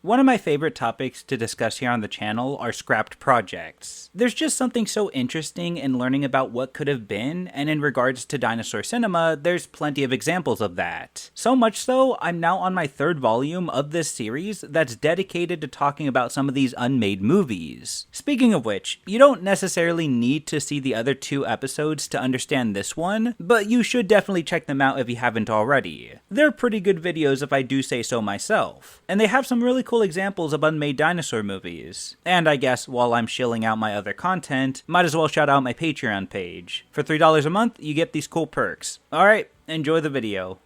One of my favorite topics to discuss here on the channel are scrapped projects. There's just something so interesting in learning about what could have been, and in regards to dinosaur cinema, there's plenty of examples of that. So much so, I'm now on my third volume of this series that's dedicated to talking about some of these unmade movies. Speaking of which, you don't necessarily need to see the other two episodes to understand this one, but you should definitely check them out if you haven't already. They're pretty good videos if I do say so myself, and they have some really cool examples of unmade dinosaur movies. And I guess while I'm shilling out my other content, might as well shout out my Patreon page. For $3 a month, you get these cool perks. Alright, enjoy the video.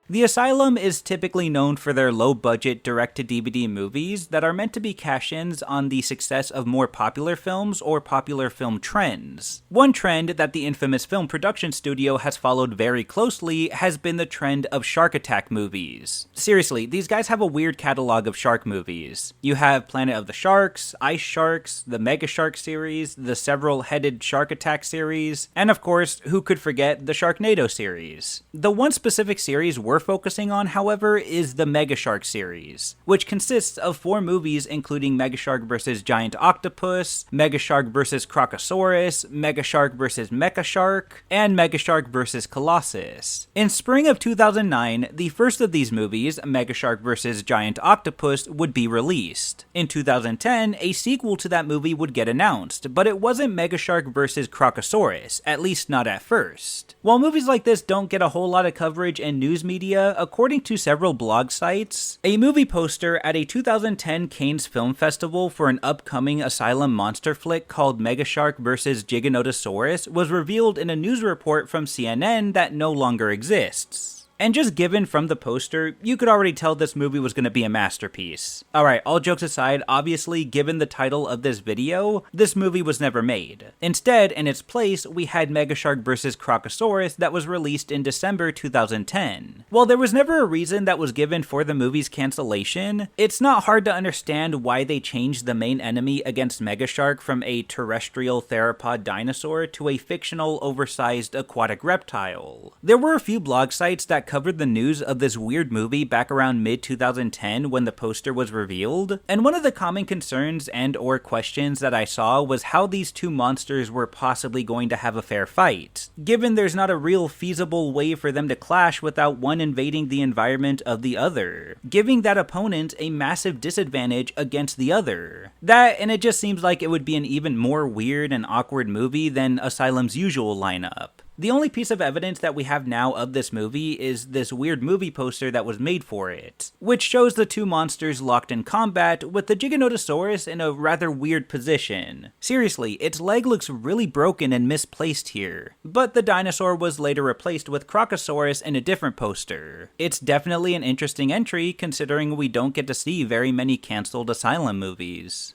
The Asylum is typically known for their low-budget direct-to-DVD movies that are meant to be cash-ins on the success of more popular films or popular film trends. One trend that the infamous film production studio has followed very closely has been the trend of shark attack movies. Seriously, these guys have a weird catalog of shark movies. You have Planet of the Sharks, Ice Sharks, the Mega Shark series, the Several-Headed Shark Attack series, and of course, who could forget the Sharknado series. The one specific series we're focusing on, however, is the Mega Shark series, which consists of 4 movies including Mega Shark vs. Giant Octopus, Mega Shark vs. Crocosaurus, Mega Shark vs. Mecha Shark, and Mega Shark vs. Colossus. In spring of 2009, the first of these movies, Mega Shark vs. Giant Octopus, would be released. In 2010, a sequel to that movie would get announced, but it wasn't Mega Shark vs. Crocosaurus, at least not at first. While movies like this don't get a whole lot of coverage in news media, according to several blog sites, a movie poster at a 2010 Cannes Film Festival for an upcoming Asylum monster flick called Mega Shark vs. Giganotosaurus was revealed in a news report from CNN that no longer exists. And just given from the poster, you could already tell this movie was going to be a masterpiece. Alright, all jokes aside, obviously, given the title of this video, this movie was never made. Instead, in its place, we had Mega Shark vs. Crocosaurus that was released in December 2010. While there was never a reason that was given for the movie's cancellation, it's not hard to understand why they changed the main enemy against Mega Shark from a terrestrial theropod dinosaur to a fictional, oversized aquatic reptile. There were a few blog sites that covered the news of this weird movie back around mid-2010 when the poster was revealed, and one of the common concerns and or questions that I saw was how these two monsters were possibly going to have a fair fight, given there's not a real feasible way for them to clash without one invading the environment of the other, giving that opponent a massive disadvantage against the other. That, and it just seems like it would be an even more weird and awkward movie than Asylum's usual lineup. The only piece of evidence that we have now of this movie is this weird movie poster that was made for it, which shows the two monsters locked in combat with the Giganotosaurus in a rather weird position. Seriously, its leg looks really broken and misplaced here, but the dinosaur was later replaced with Crocosaurus in a different poster. It's definitely an interesting entry considering we don't get to see very many cancelled Asylum movies.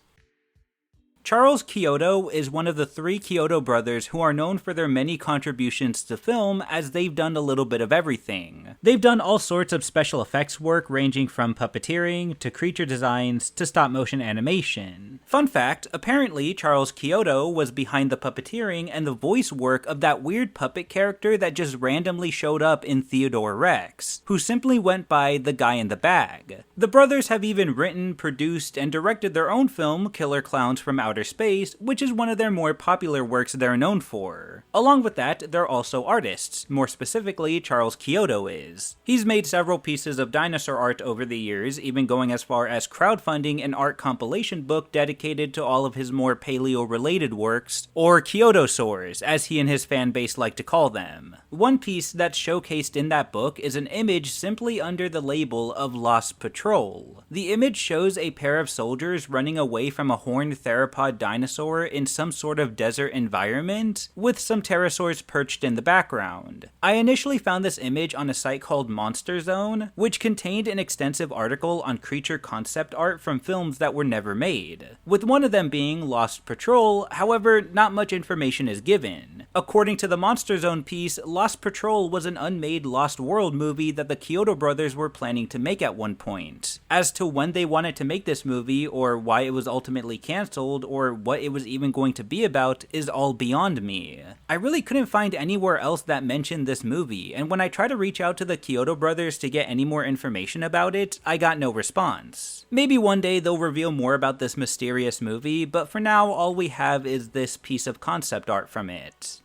Charles Chiodo is one of the 3 Chiodo brothers who are known for their many contributions to film, as they've done a little bit of everything. They've done all sorts of special effects work ranging from puppeteering to creature designs to stop motion animation. Fun fact, apparently Charles Chiodo was behind the puppeteering and the voice work of that weird puppet character that just randomly showed up in Theodore Rex, who simply went by the guy in the bag. The brothers have even written, produced, and directed their own film, Killer Clowns from Outer Space, which is one of their more popular works they're known for. Along with that, they're also artists, more specifically Charles Chiodo is. He's made several pieces of dinosaur art over the years, even going as far as crowdfunding an art compilation book dedicated to all of his more paleo-related works, or Chiodosaurs, as he and his fan base like to call them. One piece that's showcased in that book is an image simply under the label of Lost Patrol. The image shows a pair of soldiers running away from a horned theropod dinosaur in some sort of desert environment, with some pterosaurs perched in the background. I initially found this image on a site called Monsterzone, which contained an extensive article on creature concept art from films that were never made, with one of them being Lost Patrol. However, not much information is given. According to the Monsterzone piece, Lost Patrol was an unmade Lost World movie that the Chiodo brothers were planning to make at one point. As to when they wanted to make this movie, or why it was ultimately cancelled, or what it was even going to be about, is all beyond me. I really couldn't find anywhere else that mentioned this movie, and when I tried to reach out to the Chiodo brothers to get any more information about it, I got no response. Maybe one day they'll reveal more about this mysterious movie, but for now all we have is this piece of concept art from it.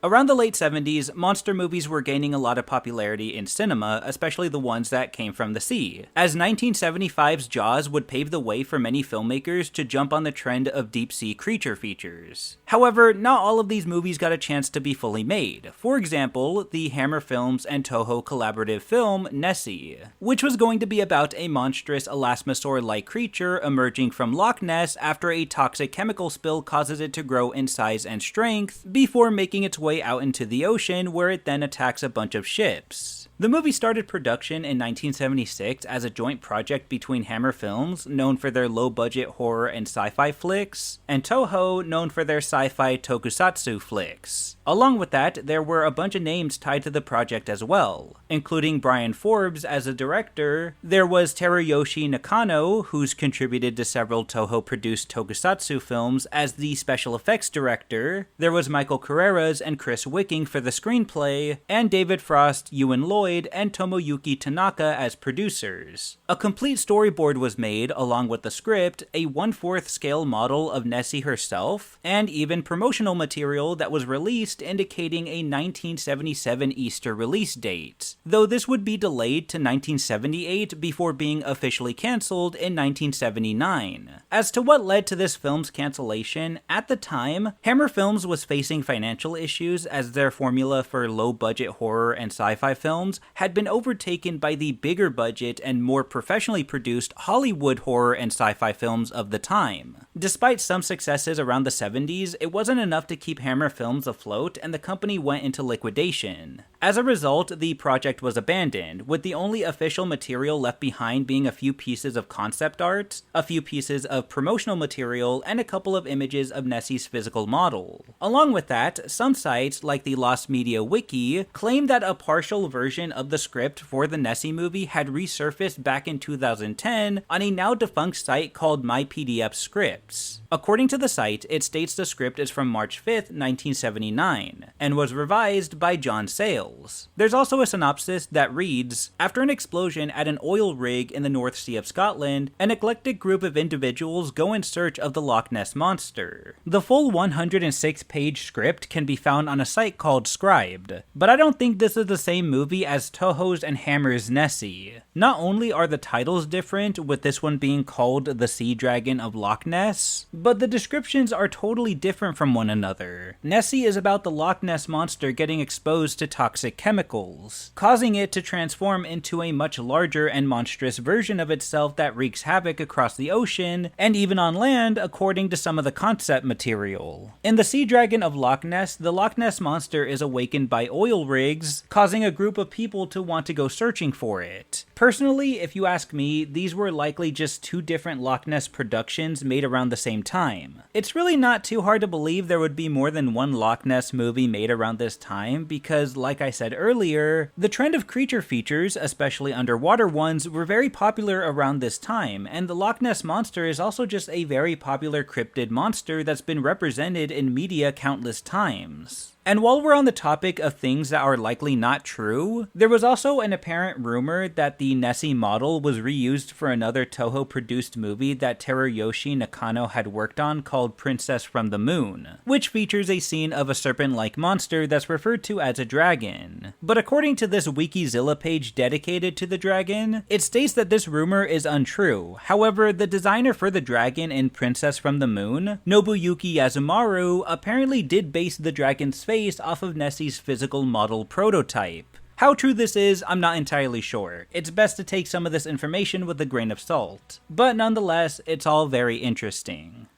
Around the late 70s, monster movies were gaining a lot of popularity in cinema, especially the ones that came from the sea, as 1975's Jaws would pave the way for many filmmakers to jump on the trend of deep-sea creature features. However, not all of these movies got a chance to be fully made. For example, the Hammer Films and Toho collaborative film Nessie, which was going to be about a monstrous elasmosaur-like creature emerging from Loch Ness after a toxic chemical spill causes it to grow in size and strength, before making its way out into the ocean, where it then attacks a bunch of ships. The movie started production in 1976 as a joint project between Hammer Films, known for their low-budget horror and sci-fi flicks, and Toho, known for their sci-fi tokusatsu flicks. Along with that, there were a bunch of names tied to the project as well, including Brian Forbes as a director. There was Teruyoshi Nakano, who's contributed to several Toho-produced tokusatsu films, as the special effects director. There was Michael Carreras and Chris Wicking for the screenplay, and David Frost, Ewan Lloyd, and Tomoyuki Tanaka as producers. A complete storyboard was made along with the script, a 1/4 scale model of Nessie herself, and even promotional material that was released indicating a 1977 Easter release date, though this would be delayed to 1978 before being officially cancelled in 1979. As to what led to this film's cancellation, at the time, Hammer Films was facing financial issues as their formula for low-budget horror and sci-fi films had been overtaken by the bigger budget and more professionally produced Hollywood horror and sci-fi films of the time. Despite some successes around the 70s, it wasn't enough to keep Hammer Films afloat, and the company went into liquidation. As a result, the project was abandoned, with the only official material left behind being a few pieces of concept art, a few pieces of promotional material, and a couple of images of Nessie's physical model. Along with that, some sites, like the Lost Media Wiki, claim that a partial version of the script for the Nessie movie had resurfaced back in 2010 on a now-defunct site called myPDFscripts. According to the site, it states the script is from March 5th, 1979, and was revised by John Sayles. There's also a synopsis that reads, "After an explosion at an oil rig in the North Sea of Scotland, an eclectic group of individuals go in search of the Loch Ness Monster." The full 106-page script can be found on a site called Scribed, but I don't think this is the same movie as Toho's and Hammer's Nessie. Not only are the titles different, with this one being called The Sea Dragon of Loch Ness, but the descriptions are totally different from one another. Nessie is about the Loch Ness Monster getting exposed to toxic chemicals, causing it to transform into a much larger and monstrous version of itself that wreaks havoc across the ocean, and even on land, according to some of the concept material. In The Sea Dragon of Loch Ness, the Loch Ness Monster is awakened by oil rigs, causing a group of people to want to go searching for it. Personally, if you ask me, these were likely just two different Loch Ness productions made around the same time. It's really not too hard to believe there would be more than one Loch Ness movie made around this time because, like I said earlier, the trend of creature features, especially underwater ones, were very popular around this time, and the Loch Ness Monster is also just a very popular cryptid monster that's been represented in media countless times. And while we're on the topic of things that are likely not true, there was also an apparent rumor that the Nessie model was reused for another Toho-produced movie that Teruyoshi Nakano had worked on called Princess from the Moon, which features a scene of a serpent-like monster that's referred to as a dragon. But according to this Wikizilla page dedicated to the dragon, it states that this rumor is untrue. However, the designer for the dragon in Princess from the Moon, Nobuyuki Yazumaru, apparently did base the dragon's face off of Nessie's physical model prototype. How true this is, I'm not entirely sure. It's best to take some of this information with a grain of salt. But nonetheless, it's all very interesting.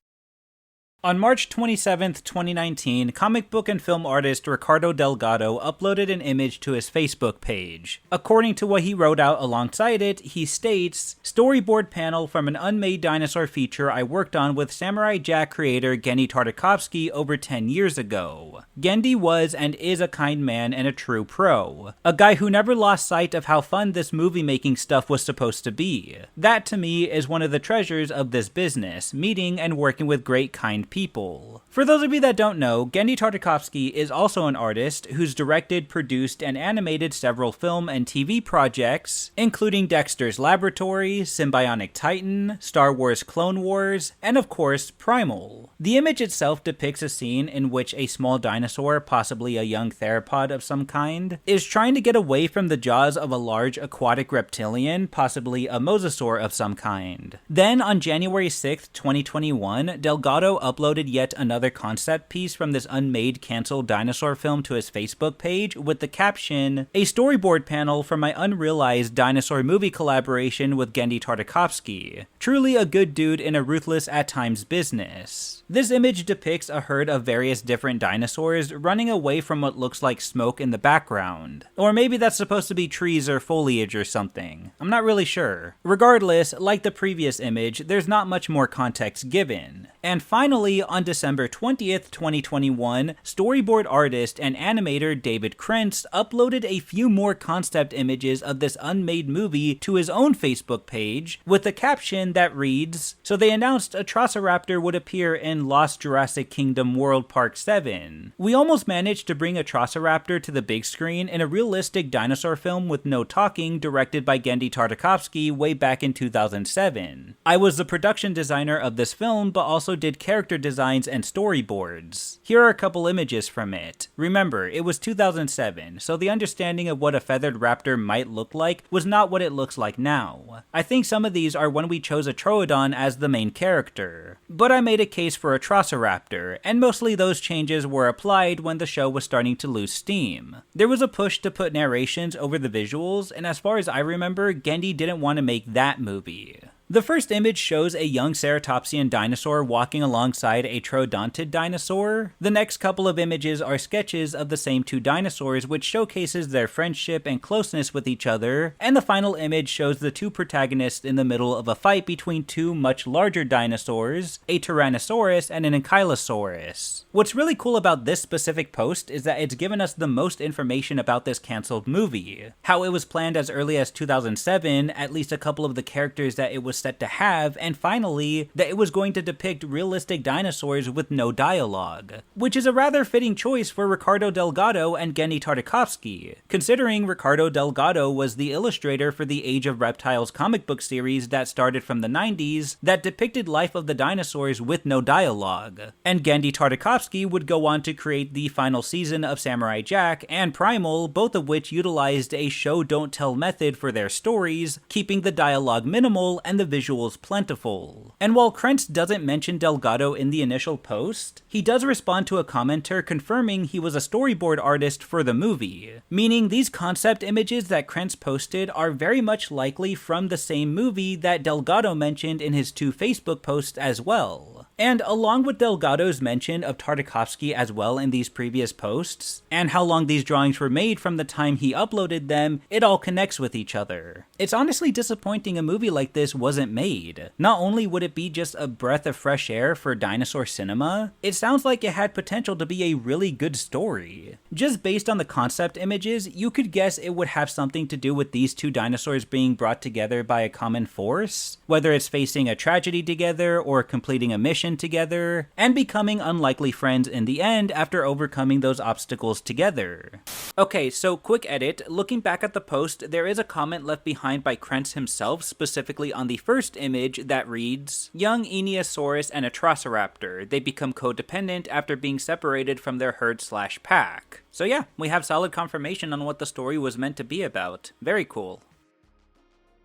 On March 27, 2019, comic book and film artist Ricardo Delgado uploaded an image to his Facebook page. According to what he wrote out alongside it, he states, "Storyboard panel from an unmade dinosaur feature I worked on with Samurai Jack creator Genndy Tartakovsky over 10 years ago. Genndy was and is a kind man and a true pro. A guy who never lost sight of how fun this movie making stuff was supposed to be. That to me is one of the treasures of this business, meeting and working with great kind people." For those of you that don't know, Genndy Tartakovsky is also an artist who's directed, produced, and animated several film and TV projects, including Dexter's Laboratory, Symbionic Titan, Star Wars Clone Wars, and of course, Primal. The image itself depicts a scene in which a small dinosaur, possibly a young theropod of some kind, is trying to get away from the jaws of a large aquatic reptilian, possibly a mosasaur of some kind. Then, on January 6th, 2021, Delgado uploaded yet another concept piece from this unmade cancelled dinosaur film to his Facebook page with the caption, "A storyboard panel from my unrealized dinosaur movie collaboration with Genndy Tartakovsky. Truly a good dude in a ruthless at times business." This image depicts a herd of various different dinosaurs running away from what looks like smoke in the background. Or maybe that's supposed to be trees or foliage or something. I'm not really sure. Regardless, like the previous image, there's not much more context given. And finally, on December 20th, 2021, storyboard artist and animator David Krentz uploaded a few more concept images of this unmade movie to his own Facebook page with a caption that reads, "So they announced Atrociraptor would appear in Lost Jurassic Kingdom World Park 7. We almost managed to bring Atrociraptor to the big screen in a realistic dinosaur film with no talking directed by Genndy Tartakovsky way back in 2007. I was the production designer of this film, but also did character designs and storyboards. Here are a couple images from it. Remember, it was 2007, so the understanding of what a feathered raptor might look like was not what it looks like now. I think some of these are when we chose a Troodon as the main character. But I made a case for Atrociraptor, and mostly those changes were applied when the show was starting to lose steam. There was a push to put narrations over the visuals, and as far as I remember, Genndy didn't want to make that movie. The first image shows a young ceratopsian dinosaur walking alongside a troodontid dinosaur. The next couple of images are sketches of the same two dinosaurs, which showcases their friendship and closeness with each other, and the final image shows the two protagonists in the middle of a fight between two much larger dinosaurs, a Tyrannosaurus and an Ankylosaurus. What's really cool about this specific post is that it's given us the most information about this cancelled movie. How it was planned as early as 2007, at least a couple of the characters that it was set to have, and finally, that it was going to depict realistic dinosaurs with no dialogue, which is a rather fitting choice for Ricardo Delgado and Genndy Tartakovsky, considering Ricardo Delgado was the illustrator for the Age of Reptiles comic book series that started from the 90s that depicted life of the dinosaurs with no dialogue, and Genndy Tartakovsky would go on to create the final season of Samurai Jack and Primal, both of which utilized a show-don't-tell method for their stories, keeping the dialogue minimal and the visuals plentiful. And while Krentz doesn't mention Delgado in the initial post, he does respond to a commenter confirming he was a storyboard artist for the movie, meaning these concept images that Krentz posted are very much likely from the same movie that Delgado mentioned in his two Facebook posts as well. And along with Delgado's mention of Tartakovsky as well in these previous posts, and how long these drawings were made from the time he uploaded them, it all connects with each other. It's honestly disappointing a movie like this wasn't made. Not only would it be just a breath of fresh air for dinosaur cinema, it sounds like it had potential to be a really good story. Just based on the concept images, you could guess it would have something to do with these two dinosaurs being brought together by a common force, whether it's facing a tragedy together or completing a mission together, and becoming unlikely friends in the end after overcoming those obstacles together. Okay, so quick edit. Looking back at the post, there is a comment left behind by Krentz himself, specifically on the first image that reads, "Young Einiosaurus and Atrociraptor. They become codependent after being separated from their herd/pack." So yeah, we have solid confirmation on what the story was meant to be about. Very cool.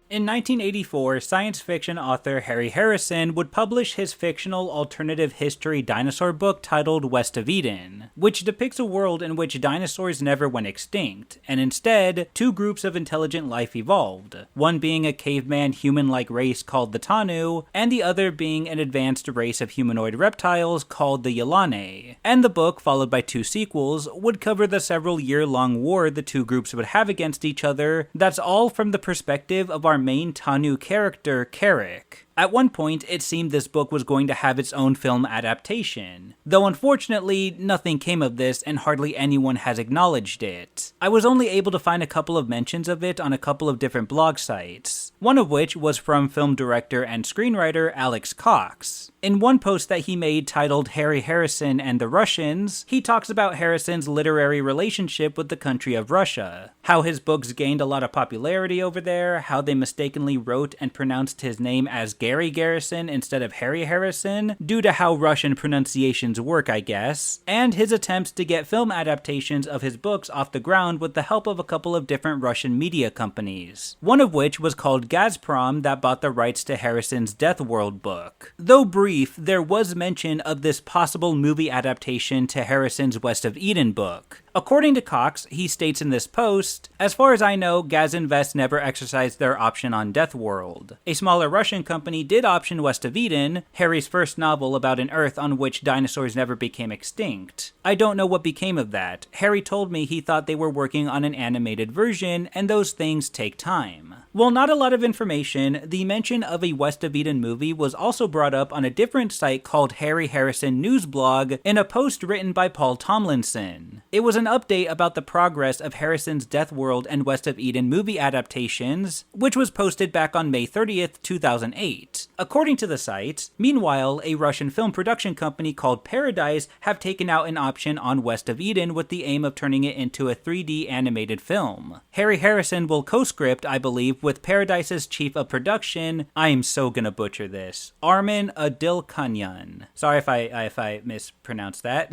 In 1984, science fiction author Harry Harrison would publish his fictional alternative history dinosaur book titled West of Eden, which depicts a world in which dinosaurs never went extinct, and instead, two groups of intelligent life evolved, one being a caveman human-like race called the Tanu, and the other being an advanced race of humanoid reptiles called the Yalane. And the book, followed by two sequels, would cover the several year-long war the two groups would have against each other. That's all from the perspective of our main Tanu character, Carrick. At one point, it seemed this book was going to have its own film adaptation, though unfortunately, nothing came of this and hardly anyone has acknowledged it. I was only able to find a couple of mentions of it on a couple of different blog sites, one of which was from film director and screenwriter Alex Cox. In one post that he made titled Harry Harrison and the Russians, he talks about Harrison's literary relationship with the country of Russia, how his books gained a lot of popularity over there, how they mistakenly wrote and pronounced his name as Gary Garrison instead of Harry Harrison, due to how Russian pronunciations work, I guess, and his attempts to get film adaptations of his books off the ground with the help of a couple of different Russian media companies, one of which was called Gazprom that bought the rights to Harrison's Death World book. Though brief, there was mention of this possible movie adaptation to Harrison's West of Eden book. According to Cox, he states in this post, "As far as I know, Gazinvest never exercised their option on Death World. A smaller Russian company did option West of Eden, Harry's first novel about an Earth on which dinosaurs never became extinct. I don't know what became of that. Harry told me he thought they were working on an animated version, and those things take time." While not a lot of information, the mention of a West of Eden movie was also brought up on a different site called Harry Harrison News Blog in a post written by Paul Tomlinson. It was an update about the progress of Harrison's Death World and West of Eden movie adaptations, which was posted back on May 30th, 2008. According to the site, meanwhile, a Russian film production company called Paradise have taken out an option on West of Eden with the aim of turning it into a 3D animated film. Harry Harrison will co-script, I believe, with Paradise's chief of production, I am so gonna butcher this, Armin Adilkanyan. Sorry if I mispronounced that.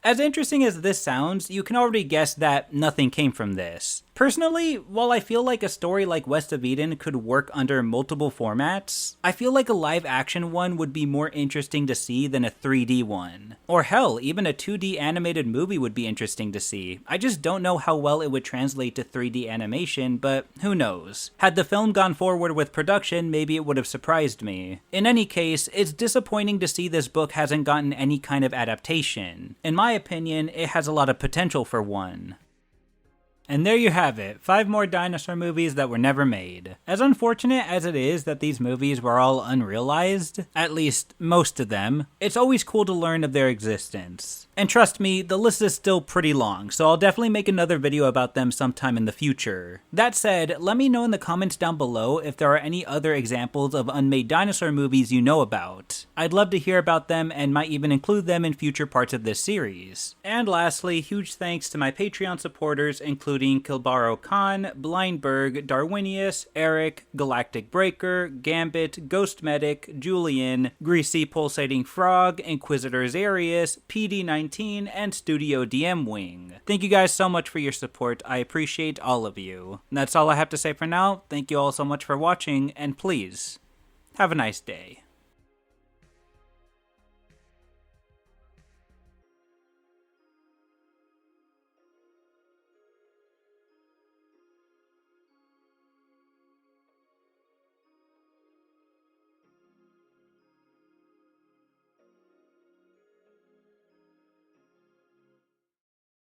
As interesting as this sounds, you can already guess that nothing came from this. Personally, while I feel like a story like West of Eden could work under multiple formats, I feel like a live-action one would be more interesting to see than a 3D one. Or hell, even a 2D animated movie would be interesting to see. I just don't know how well it would translate to 3D animation, but who knows. Had the film gone forward with production, maybe it would have surprised me. In any case, it's disappointing to see this book hasn't gotten any kind of adaptation. In my opinion, it has a lot of potential for one. And there you have it, 5 more dinosaur movies that were never made. As unfortunate as it is that these movies were all unrealized, at least most of them, it's always cool to learn of their existence. And trust me, the list is still pretty long, so I'll definitely make another video about them sometime in the future. That said, let me know in the comments down below if there are any other examples of unmade dinosaur movies you know about. I'd love to hear about them and might even include them in future parts of this series. And lastly, huge thanks to my Patreon supporters, including Kilbaro Khan, Blindberg, Darwinius, Eric, Galactic Breaker, Gambit, Ghost Medic, Julian, Greasy Pulsating Frog, Inquisitor Zarius, PD19, and Studio DM Wing. Thank you guys so much for your support. I appreciate all of you. And that's all I have to say for now. Thank you all so much for watching, and please, have a nice day.